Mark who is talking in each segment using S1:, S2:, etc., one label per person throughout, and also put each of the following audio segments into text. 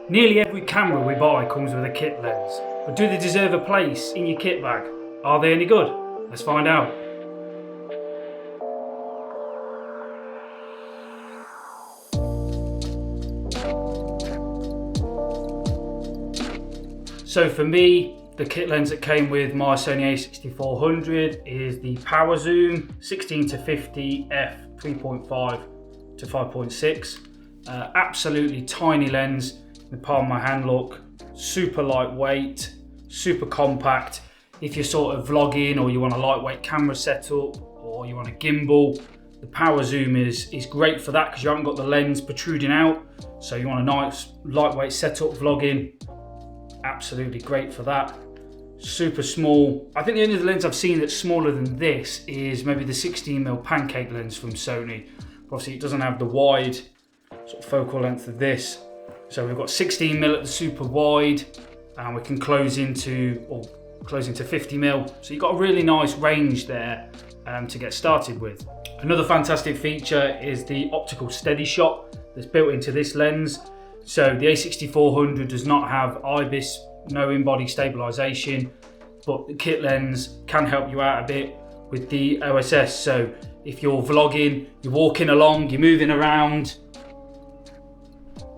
S1: Nearly every camera we buy comes with a kit lens, but do they deserve a place in your kit bag? Are they any good? Let's find out. So for me, the kit lens that came with my Sony A6400 is the Power Zoom 16-50 f3.5 to 5.6. Absolutely tiny lens, in the palm of my hand look, super lightweight, super compact. If you're sort of vlogging or you want a lightweight camera setup or you want a gimbal, the Power Zoom is great for that because you haven't got the lens protruding out. So you want a nice lightweight setup vlogging, absolutely great for that. Super small. I think the only lens I've seen that's smaller than this is maybe the 16mm pancake lens from Sony. Obviously it doesn't have the wide sort of focal length of this. So we've got 16mm at the super wide, and we can close into 50mm. So you've got a really nice range there to get started with. Another fantastic feature is the optical steady shot that's built into this lens. So the A6400 does not have IBIS, no in-body stabilization, but the kit lens can help you out a bit with the OSS. So if you're vlogging, you're walking along, you're moving around,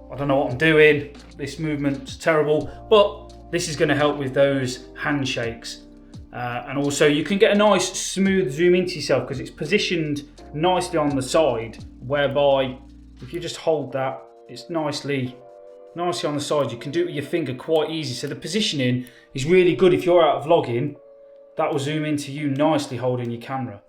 S1: I don't know what I'm doing, this movement's terrible, but this is going to help with those handshakes. And also you can get a nice smooth zoom into yourself because it's positioned nicely on the side, whereby if you just hold that, it's nicely on the side. You can do it with your finger quite easy. So the positioning is really good if you're out vlogging. That will zoom into you nicely holding your camera.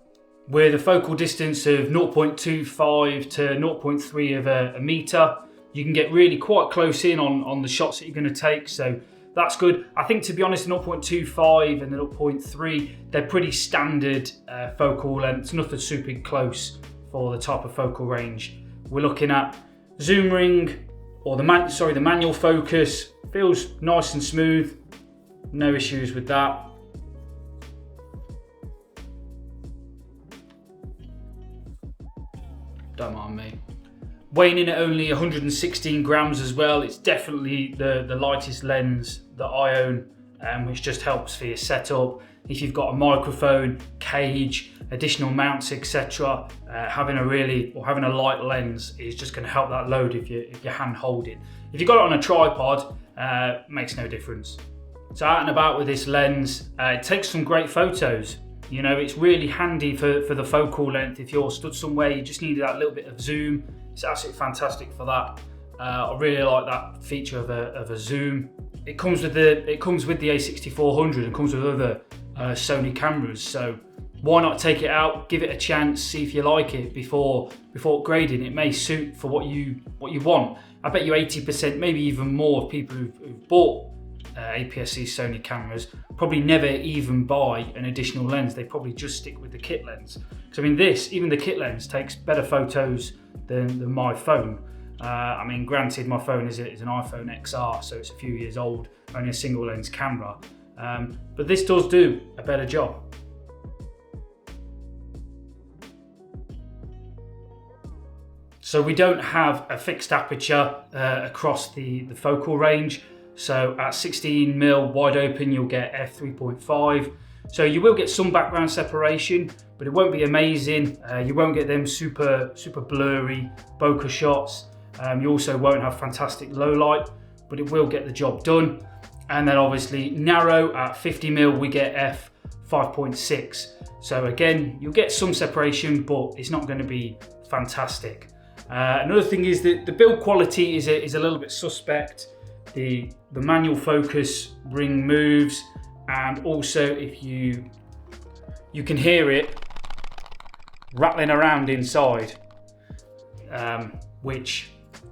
S1: With a focal distance of 0.25 to 0.3 of a meter, you can get really quite close in on the shots that you're going to take. So that's good. I think, to be honest, 0.25 and the 0.3, they're pretty standard focal lengths, nothing super close for the type of focal range we're looking at. Zoom ring, or the manual focus, feels nice and smooth, no issues with that. Don't mind me. Weighing in at only 116 grams as well. It's definitely the lightest lens that I own, which just helps for your setup. If you've got a microphone, cage, additional mounts, etc., having a light lens is just going to help that load if you're hand holding. If you've got it on a tripod, makes no difference. So out and about with this lens, it takes some great photos. You know, it's really handy for the focal length. If you're stood somewhere, you just need that little bit of zoom. It's absolutely fantastic for that. I really like that feature of a zoom. It comes with the A6400 and comes with other Sony cameras. So why not take it out, give it a chance, see if you like it before upgrading. It may suit for what you want. I bet you 80%, maybe even more, of people who've bought APS-C Sony cameras probably never even buy an additional lens. They probably just stick with the kit lens. Because I mean, even the kit lens takes better photos than my phone. I mean, granted, my phone is an iPhone XR, so it's a few years old, only a single lens camera. But this does do a better job. So we don't have a fixed aperture across the focal range. So at 16mm wide open, you'll get f3.5. So you will get some background separation, but it won't be amazing. You won't get them super blurry bokeh shots. You also won't have fantastic low light, but it will get the job done. And then obviously narrow at 50mm, we get f5.6. So again, you'll get some separation, but it's not going to be fantastic. Another thing is that the build quality is a little bit suspect. The manual focus ring moves, and also if you can hear it rattling around inside, which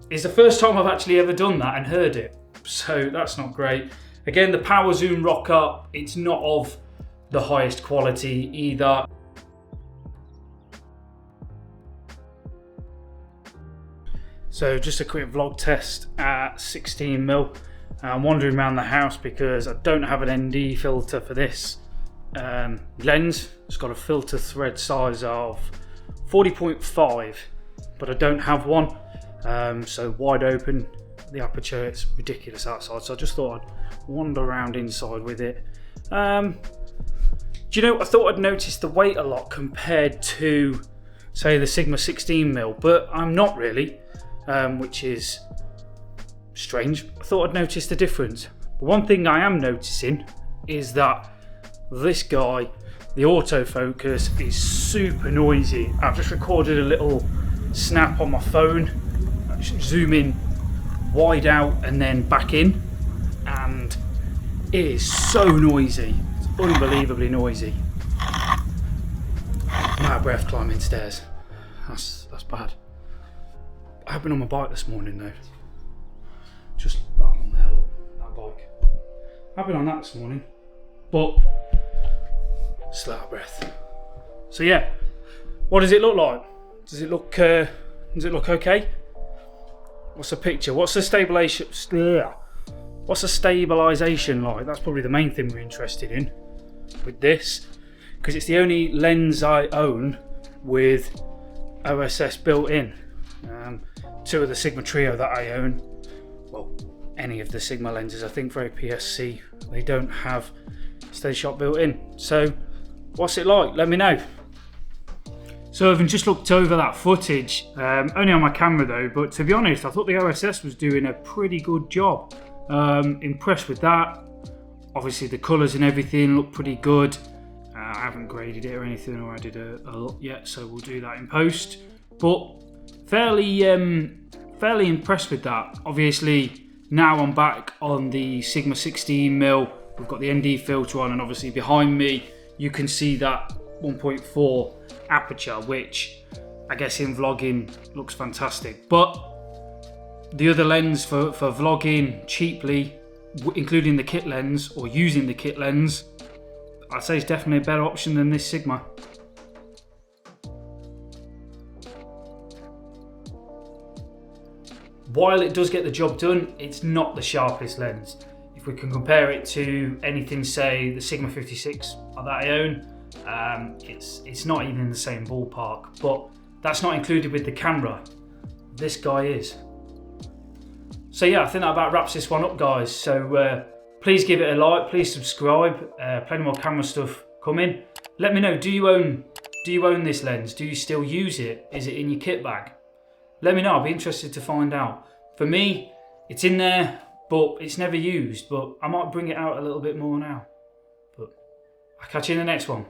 S1: is the first time I've actually ever done that and heard it. So that's not great. Again, the Power Zoom rock up, it's not of the highest quality either. So just a quick vlog test at 16mm. I'm wandering around the house because I don't have an ND filter for this lens. It's got a filter thread size of 40.5, but I don't have one. So wide open, the aperture. It's ridiculous outside, so I just thought I'd wander around inside with it. Do you know, I thought I'd noticed the weight a lot compared to, say, the Sigma 16mm, but I'm not really, which is strange. I thought I'd notice the difference. But one thing I am noticing is that this guy, the autofocus, is super noisy. I've just recorded a little snap on my phone, zoom in wide out and then back in, and it is so noisy. It's unbelievably noisy. I'm out of breath climbing stairs. That's bad. I've been on my bike this morning though. Just that one there, look, that bike. I've been on that this morning, but still out of breath. So yeah, what does it look like? Does it look okay? What's the picture? What's the stabilization like? That's probably the main thing we're interested in with this, because it's the only lens I own with OSS built in. Two of the Sigma Trio that I own, well, any of the Sigma lenses, I think for APSC, they don't have steady shot built in. So what's it like? Let me know. So I've just looked over that footage, only on my camera though, but to be honest, I thought the OSS was doing a pretty good job. Impressed with that. Obviously the colours and everything look pretty good. I haven't graded it or anything, or added a lot yet, so we'll do that in post. But fairly impressed with that. Obviously now I'm back on the Sigma 16mm. We've got the ND filter on, and obviously behind me you can see that 1.4 aperture, which I guess in vlogging looks fantastic. But the other lens for vlogging cheaply, including the kit lens or using the kit lens, I'd say it's definitely a better option than this Sigma. While it does get the job done, it's not the sharpest lens. If we can compare it to anything, say the Sigma 56 that I own, it's not even in the same ballpark, but that's not included with the camera. This guy is. So yeah, I think that about wraps this one up, guys. So please give it a like, please subscribe. Plenty more camera stuff coming. Let me know, do you own this lens? Do you still use it? Is it in your kit bag? Let me know, I'll be interested to find out. For me, it's in there, but it's never used, but I might bring it out a little bit more now. But I'll catch you in the next one.